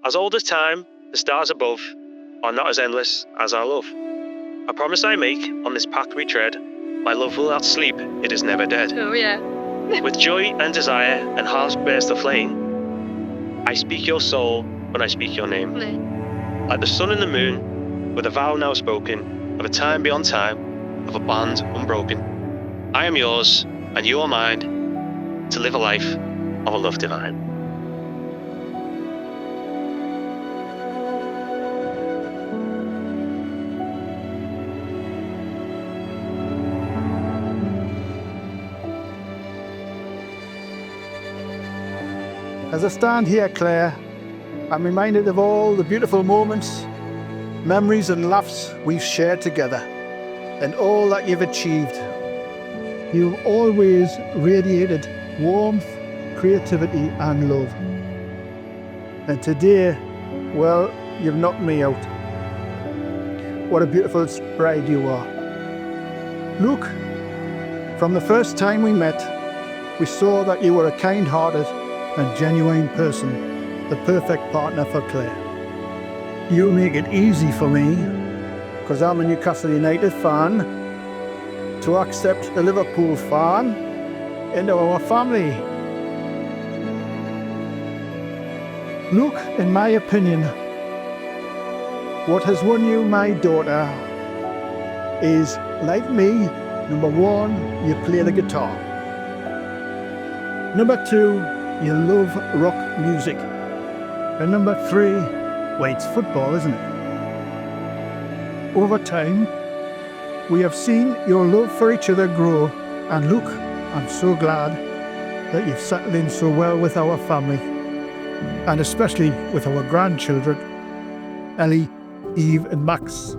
As old as time, the stars above are not as endless as our love. A promise I make on this path we tread, my love will not sleep, it is never dead. Oh yeah. With joy and desire and hearts burst aflame, I speak your soul when I speak your name. Like the sun and the moon, with a vow now spoken, of a time beyond time, of a bond unbroken. I am yours, and you are mine, to live a life of a love divine. As I stand here, Clare, I'm reminded of all the beautiful moments, memories and laughs we've shared together, and all that you've achieved. You've always radiated warmth, creativity and love. And today, well, you've knocked me out. What a beautiful bride you are. Look, from the first time we met, we saw that you were a kind-hearted and genuine person, the perfect partner for Clare. You make it easy for me, because I'm a Newcastle United fan, to accept the Liverpool fan into our family. Look, in my opinion, what has won you, my daughter, is, like me, number one, you play the guitar. Number two, you love rock music. And number three, well, it's football, isn't it? Over time, we have seen your love for each other grow. And look, I'm so glad that you've settled in so well with our family. And especially with our grandchildren, Ellie, Eve and Max.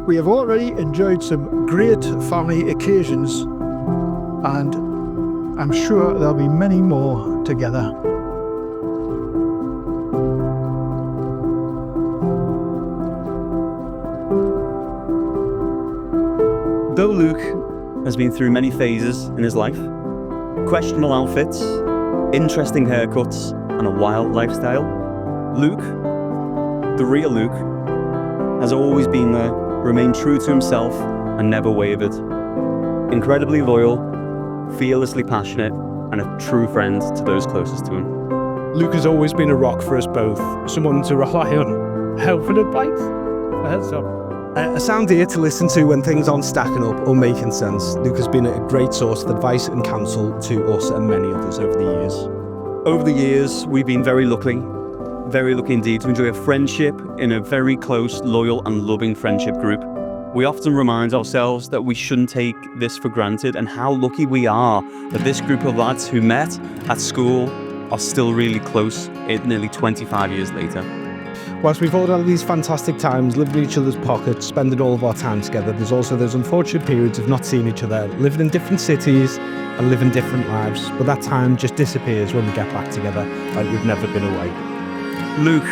We have already enjoyed some great family occasions, and I'm sure there'll be many more together. Though Luke has been through many phases in his life, questionable outfits, interesting haircuts, and a wild lifestyle, Luke, the real Luke, has always been there, remained true to himself, and never wavered. Incredibly loyal, fearlessly passionate, and a true friend to those closest to him. Luke has always been a rock for us both, someone to rely on, help and advice. A sound ear to listen to when things aren't stacking up or making sense. Luke has been a great source of advice and counsel to us and many others over the years. Over the years, we've been very lucky indeed to enjoy a friendship in a very close, loyal and loving friendship group. We often remind ourselves that we shouldn't take this for granted, and how lucky we are that this group of lads who met at school are still really close nearly 25 years later. Whilst we've all had these fantastic times, living in each other's pockets, spending all of our time together, there's also those unfortunate periods of not seeing each other, living in different cities and living different lives, but that time just disappears when we get back together, like we've never been away. Luke,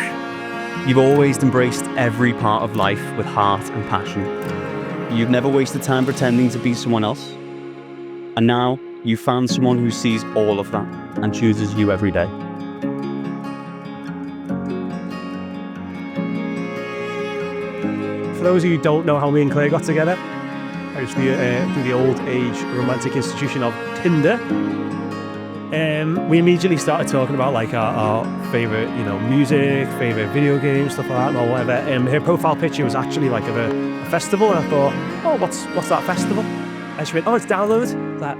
you've always embraced every part of life with heart and passion. You've never wasted time pretending to be someone else. And now you've found someone who sees all of that and chooses you every day. For those of you who don't know how me and Clare got together, I used to through the old age romantic institution of Tinder. We immediately started talking about like our favourite, music, favourite video games, stuff like that, or whatever. Her profile picture was actually like of a festival, and I thought, oh, what's that festival? And she went, oh, it's Download. I was like,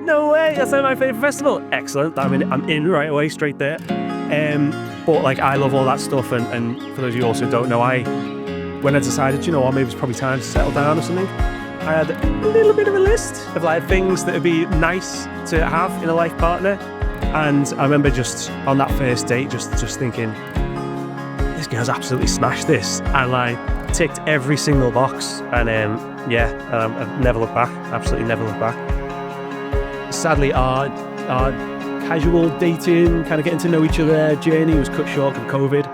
no way, that's not my favourite festival. Excellent, I'm in right away, straight there. But like, I love all that stuff, and for those of you also who don't know, when I decided, maybe it's probably time to settle down or something, I had a little bit of a list of like things that would be nice to have in a life partner. And I remember just on that first date, just thinking, this girl's absolutely smashed this. And like ticked every single box. And I've never looked back, absolutely never looked back. Sadly, our casual dating, kind of getting to know each other journey was cut short with COVID.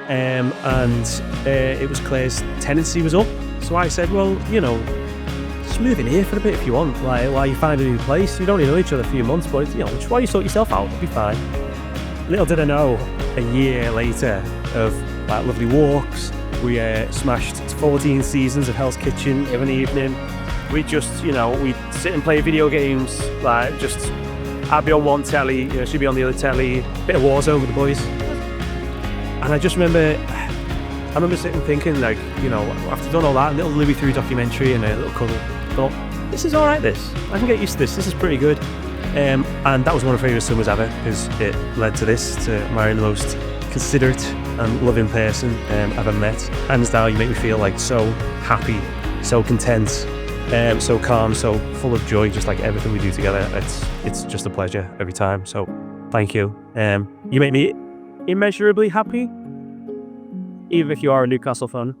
And it was Claire's tenancy was up. So I said, well, just move in here for a bit if you want, like while you find a new place. You don't only know each other a few months, but just while you sort yourself out, it'll be fine. Little did I know, a year later of like lovely walks. We smashed 14 seasons of Hell's Kitchen of an evening. We just, we'd sit and play video games, like just, I'd be on one telly, she'd be on the other telly, bit of Warzone with the boys. And I just remember sitting thinking, like, after done all that, a little Louis through documentary and a little cuddle, thought, this is all right, this. I can get used to this is pretty good. And that was one of my favourite summers ever, because it led to this, to marrying the most considerate and loving person I've ever met. Hands down, you make me feel like so happy, so content, so calm, so full of joy, just like everything we do together. It's just a pleasure every time, so thank you. You make me immeasurably happy, even if you are a Newcastle fan.